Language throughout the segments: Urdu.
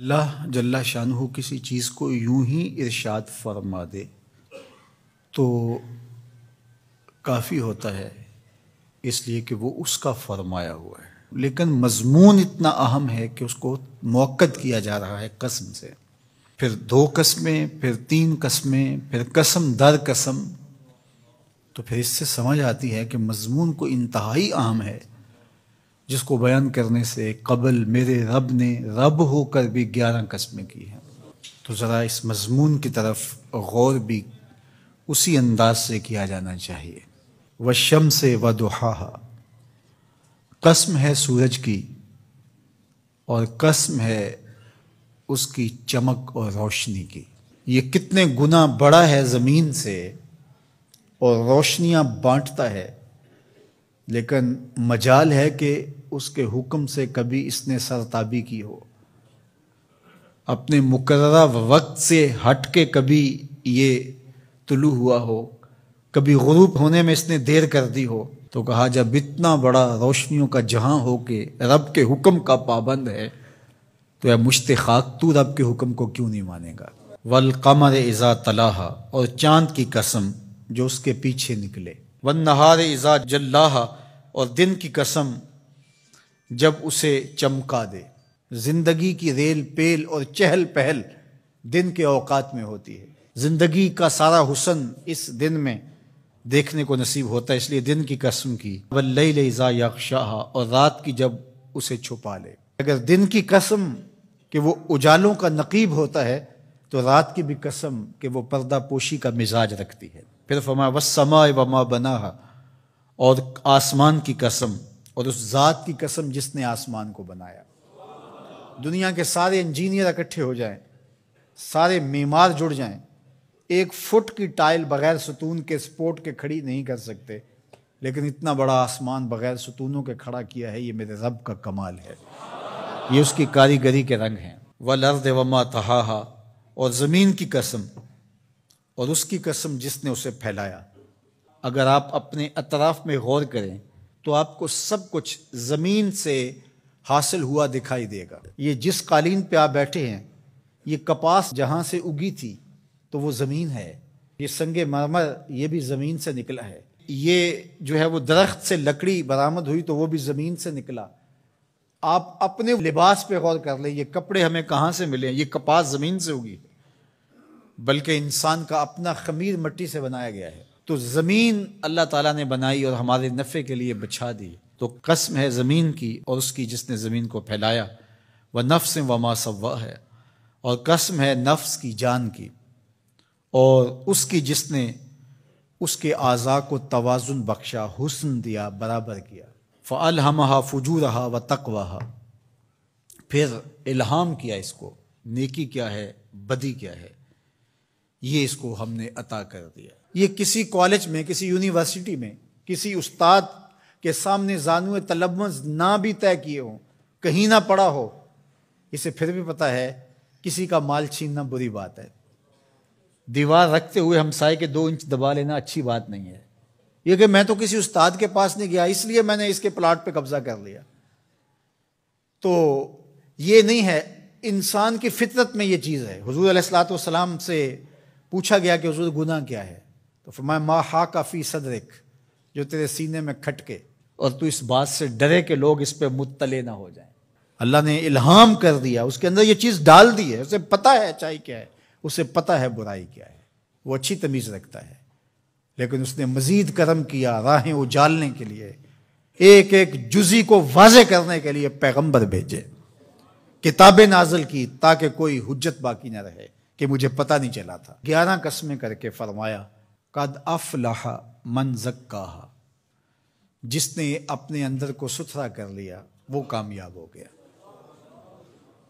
اللہ جل شانہ کسی چیز کو یوں ہی ارشاد فرما دے تو کافی ہوتا ہے، اس لیے کہ وہ اس کا فرمایا ہوا ہے، لیکن مضمون اتنا اہم ہے کہ اس کو موقت کیا جا رہا ہے قسم سے، پھر 2 قسمیں، پھر 3 قسمیں، پھر قسم در قسم، تو پھر اس سے سمجھ آتی ہے کہ مضمون کو انتہائی اہم ہے، جس کو بیان کرنے سے قبل میرے رب نے رب ہو کر بھی 11 قسمیں کی ہیں۔ تو ذرا اس مضمون کی طرف غور بھی اسی انداز سے کیا جانا چاہیے۔ والشمس وضحاہا، قسم ہے سورج کی اور قسم ہے اس کی چمک اور روشنی کی۔ یہ کتنے گنا بڑا ہے زمین سے اور روشنیاں بانٹتا ہے، لیکن مجال ہے کہ اس کے حکم سے کبھی اس نے سرتابی کی ہو، اپنے مقررہ وقت سے ہٹ کے کبھی یہ طلوع ہوا ہو، کبھی غروب ہونے میں اس نے دیر کر دی ہو۔ تو کہا جب اتنا بڑا روشنیوں کا جہاں ہو کے رب کے حکم کا پابند ہے تو اے مشت خاک تو رب کے حکم کو کیوں نہیں مانے گا۔ والقمر اذا تلاہا، اور چاند کی قسم جو اس کے پیچھے نکلے۔ والنہار اذا جلاہا، اور دن کی قسم جب اسے چمکا دے۔ زندگی کی ریل پیل اور چہل پہل دن کے اوقات میں ہوتی ہے، زندگی کا سارا حسن اس دن میں دیکھنے کو نصیب ہوتا ہے، اس لیے دن کی قسم کی۔ واللیل اذا یغشاہا، اور رات کی جب اسے چھپا لے۔ اگر دن کی قسم کہ وہ اجالوں کا نقیب ہوتا ہے تو رات کی بھی قسم کہ وہ پردہ پوشی کا مزاج رکھتی ہے۔ پھر فرمایا والسماء وما بناہا، اور آسمان کی قسم اور اس ذات کی قسم جس نے آسمان کو بنایا۔ دنیا کے سارے انجینئر اکٹھے ہو جائیں، سارے معمار جڑ جائیں، 1 فٹ کی ٹائل بغیر ستون کے سپورٹ کے کھڑی نہیں کر سکتے، لیکن اتنا بڑا آسمان بغیر ستونوں کے کھڑا کیا ہے، یہ میرے رب کا کمال ہے، یہ اس کی کاریگری کے رنگ ہیں۔ والارض وما طحاہا، اور زمین کی قسم اور اس کی قسم جس نے اسے پھیلایا۔ اگر آپ اپنے اطراف میں غور کریں تو آپ کو سب کچھ زمین سے حاصل ہوا دکھائی دے گا۔ یہ جس قالین پہ آپ بیٹھے ہیں، یہ کپاس جہاں سے اگی تھی تو وہ زمین ہے، یہ سنگ مرمر یہ بھی زمین سے نکلا ہے، یہ جو ہے وہ درخت سے لکڑی برآمد ہوئی تو وہ بھی زمین سے نکلا۔ آپ اپنے لباس پہ غور کر لیں، یہ کپڑے ہمیں کہاں سے ملے ہیں؟ یہ کپاس زمین سے اگی، بلکہ انسان کا اپنا خمیر مٹی سے بنایا گیا ہے۔ تو زمین اللہ تعالیٰ نے بنائی اور ہمارے نفع کے لیے بچھا دی، تو قسم ہے زمین کی اور اس کی جس نے زمین کو پھیلایا۔ وَنَفْسٍ وَمَا سَوَّاهَا، اور قسم ہے نفس کی، جان کی، اور اس کی جس نے اس کے اعضاء کو توازن بخشا، حسن دیا، برابر کیا۔ فَأَلْهَمَهَا فُجُورَهَا وَتَقْوَاهَا، پھر الہام کیا اس کو، نیکی کیا ہے، بدی کیا ہے، یہ اس کو ہم نے عطا کر دیا۔ یہ کسی کالج میں، کسی یونیورسٹی میں، کسی استاد کے سامنے زانوِ تلمذ نہ بھی طے کیے ہوں، کہیں نہ پڑا ہو، اسے پھر بھی پتہ ہے کسی کا مال چھیننا بری بات ہے، دیوار رکھتے ہوئے ہمسائے کے 2 انچ دبا لینا اچھی بات نہیں ہے۔ یہ کہ میں تو کسی استاد کے پاس نہیں گیا اس لیے میں نے اس کے پلاٹ پہ قبضہ کر لیا، تو یہ نہیں ہے۔ انسان کی فطرت میں یہ چیز ہے۔ حضور علیہ الصلوۃ والسلام سے پوچھا گیا کہ حضور گناہ کیا ہے، تو فرمایا ما حاک فی صدرک، جو تیرے سینے میں کھٹکے اور تو اس بات سے ڈرے کہ لوگ اس پہ مطلع نہ ہو جائیں۔ اللہ نے الہام کر دیا، اس کے اندر یہ چیز ڈال دی ہے، اسے پتہ ہے اچائی کیا ہے، اسے پتہ ہے برائی کیا ہے، وہ اچھی تمیز رکھتا ہے، لیکن اس نے مزید کرم کیا راہیں اجالنے کے لیے، ایک ایک جزی کو واضح کرنے کے لیے پیغمبر بھیجے، کتابیں نازل کی تاکہ کوئی حجت باقی نہ رہے کہ مجھے پتہ نہیں چلا تھا۔ 11 قسمیں کر کے فرمایا قد افلح من زکاہا، جس نے اپنے اندر کو ستھرا کر لیا وہ کامیاب ہو گیا،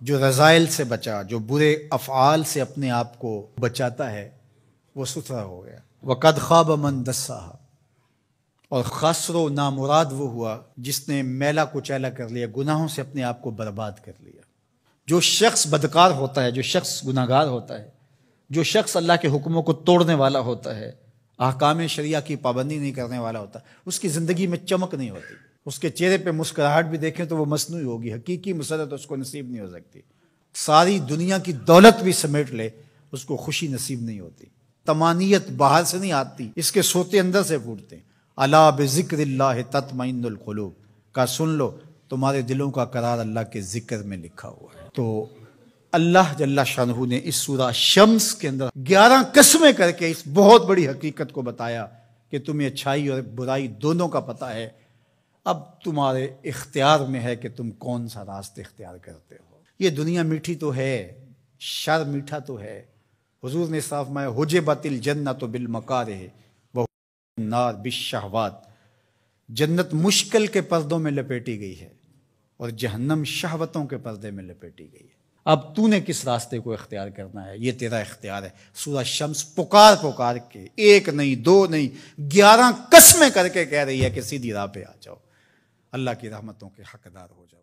جو رذائل سے بچا، جو برے افعال سے اپنے آپ کو بچاتا ہے وہ ستھرا ہو گیا۔ وقد خاب من دساہا، اور خسر و نامراد وہ ہوا جس نے میلا کچیلا کر لیا، گناہوں سے اپنے آپ کو برباد کر لیا۔ جو شخص بدکار ہوتا ہے، جو شخص گناہگار ہوتا ہے، جو شخص اللہ کے حکموں کو توڑنے والا ہوتا ہے، احکام شریعہ کی پابندی نہیں کرنے والا ہوتا، اس کی زندگی میں چمک نہیں ہوتی، اس کے چہرے پہ مسکراہٹ بھی دیکھیں تو وہ مصنوعی ہوگی، حقیقی مسرت اس کو نصیب نہیں ہو سکتی۔ ساری دنیا کی دولت بھی سمیٹ لے اس کو خوشی نصیب نہیں ہوتی. طمانیت باہر سے نہیں آتی، اس کے سوتے اندر سے پھوٹتے ہیں. الا بذکر اللہ تطمئن القلوب کا سن لو، تمہارے دلوں کا قرار اللہ کے ذکر میں لکھا ہوا ہے. تو اللہ جل شانہ نے اس سورہ شمس کے اندر 11 قسمیں کر کے اس بہت بڑی حقیقت کو بتایا کہ تمہیں اچھائی اور برائی دونوں کا پتہ ہے. اب تمہارے اختیار میں ہے کہ تم کون سا راستہ اختیار کرتے ہو. یہ دنیا میٹھی تو ہے، شر میٹھا تو ہے. حضور نے صاف فرمایا حجبت الجنت بالمکارہ والنار بالشہوات. جنت مشکل کے پردوں میں لپیٹی گئی ہے اور جہنم شہوتوں کے پردے میں لپیٹی گئی ہے. اب تو نے کس راستے کو اختیار کرنا ہے، یہ تیرا اختیار ہے. سورہ شمس پکار کے ایک نہیں دو نہیں 11 قسمیں کر کے کہہ رہی ہے کہ سیدھی راہ پہ آ جاؤ، اللہ کی رحمتوں کے حقدار ہو جاؤ.